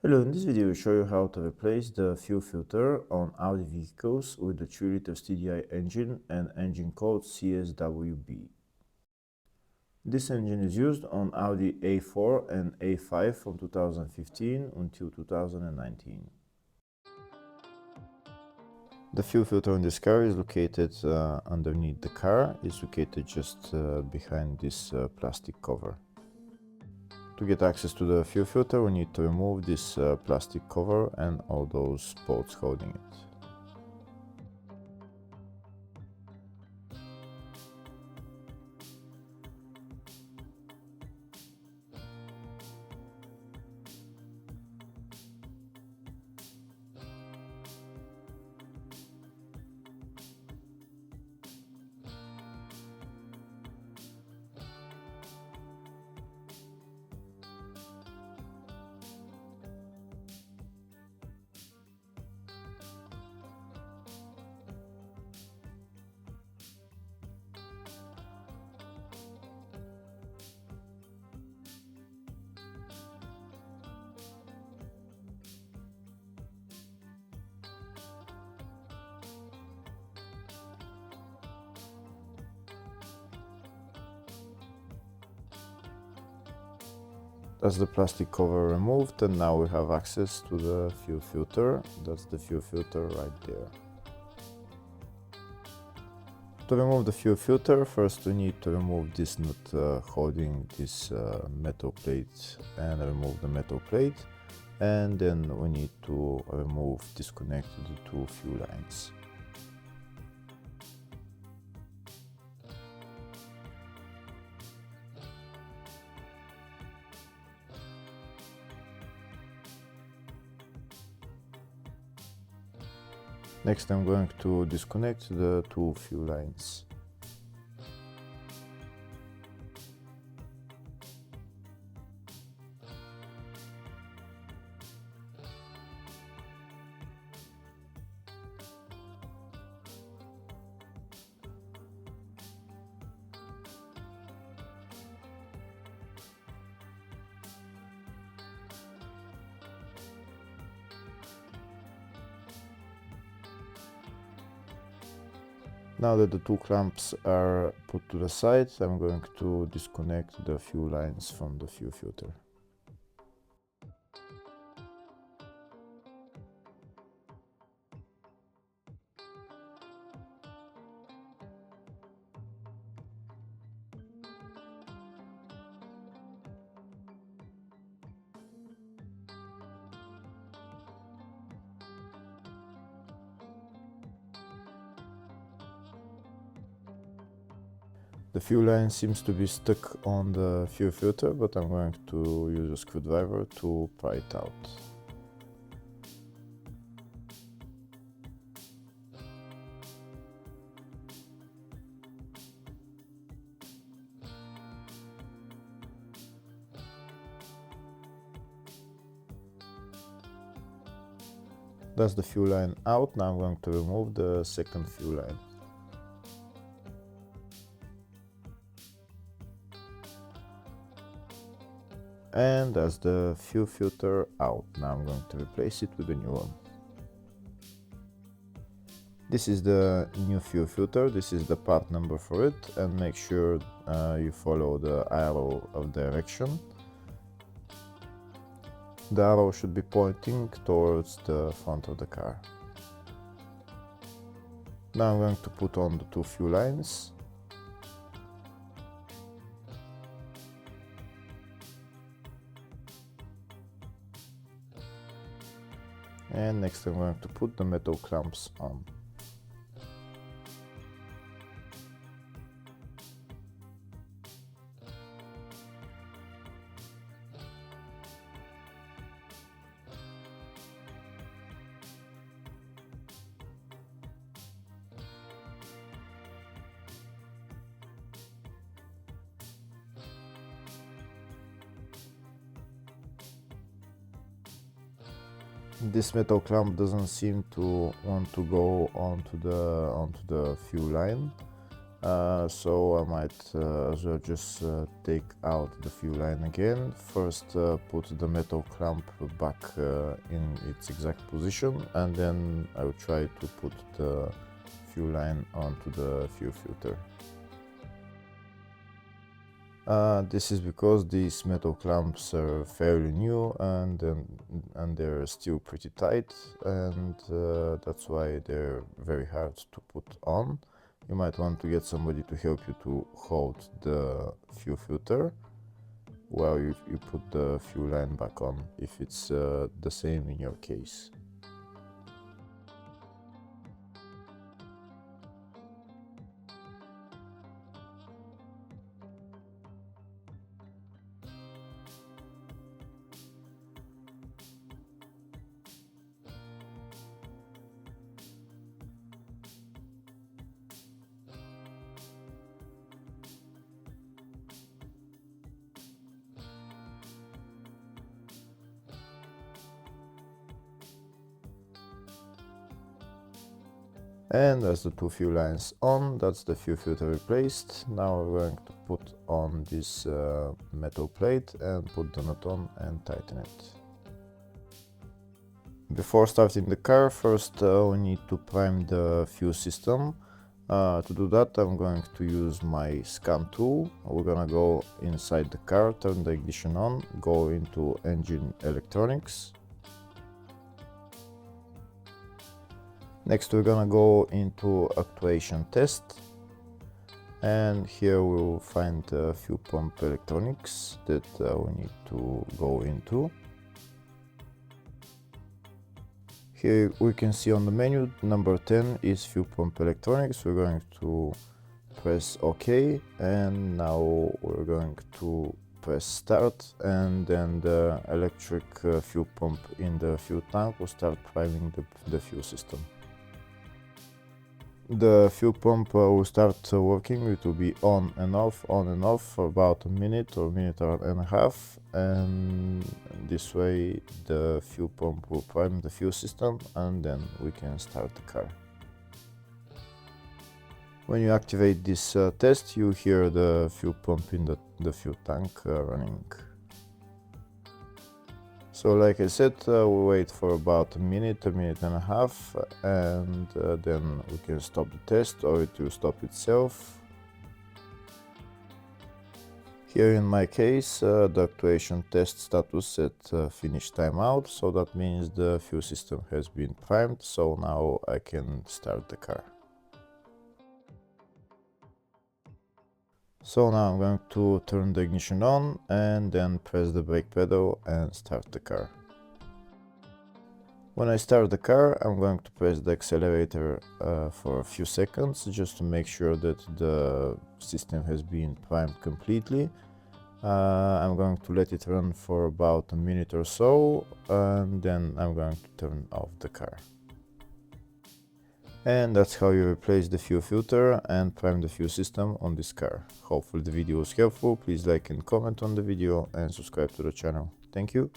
Hello, in this video we show you how to replace the fuel filter on Audi vehicles with the 3.0 TDI engine and engine code CSWB. This engine is used on Audi A4 and A5 from 2015 until 2019. The fuel filter in this car is located underneath the car. It's located just behind this plastic cover. To get access to the fuel filter, we need to remove this plastic cover and all those bolts holding it. That's the plastic cover removed, and now we have access to the fuel filter. That's the fuel filter right there. To remove the fuel filter, first we need to remove this nut holding this metal plate and remove the metal plate, and then we need to disconnect the two fuel lines. Next, I'm going to disconnect the two fuel lines. Now that the two clamps are put to the side, I'm going to disconnect the fuel lines from the fuel filter. The fuel line seems to be stuck on the fuel filter, but I'm going to use a screwdriver to pry it out. That's the fuel line out. Now I'm going to remove the second fuel line. And that's the fuel filter out. Now I'm going to replace it with a new one. This is the new fuel filter. This is the part number for it, and make sure you follow the arrow of direction. The arrow should be pointing towards the front of the car. Now I'm going to put on the two fuel lines. And next I'm going to put the metal clamps on. This metal clamp doesn't seem to want to go onto the fuel line, So I might as well just take out the fuel line again. First put the metal clamp back in its exact position, and then I will try to put the fuel line onto the fuel filter. This is because these metal clamps are fairly new and they're still pretty tight, and that's why they're very hard to put on. You might want to get somebody to help you to hold the fuel filter while you put the fuel line back on, if it's the same in your case. And as the two fuel lines on, that's the fuel filter replaced. Now we're going to put on this metal plate and put the nut on and tighten it. Before starting the car, first we need to prime the fuel system. To do that, I'm going to use my scan tool. We're gonna go inside the car, turn the ignition on, go into engine electronics. Next we're gonna go into actuation test, and here we'll find fuel pump electronics that we need to go into. Here we can see on the menu number 10 is fuel pump electronics. We're going to press OK, and now we're going to press start, and then the electric fuel pump in the fuel tank will start priming the fuel system. The fuel pump will start working. It will be on and off for about a minute or minute and a half, and this way the fuel pump will prime the fuel system, and then we can start the car. When you activate this test, you hear the fuel pump in the fuel tank running. So like I said, we'll wait for about a minute and a half, and then we can stop the test, or it will stop itself. Here in my case, the actuation test status set finish timeout, so that means the fuel system has been primed, so now I can start the car. So now I'm going to turn the ignition on and then press the brake pedal and start the car. When I start the car, I'm going to press the accelerator for a few seconds just to make sure that the system has been primed completely. I'm going to let it run for about a minute or so, and then I'm going to turn off the car. And that's how you replace the fuel filter and prime the fuel system on this car. Hopefully the video was helpful. Please like and comment on the video and subscribe to the channel. Thank you.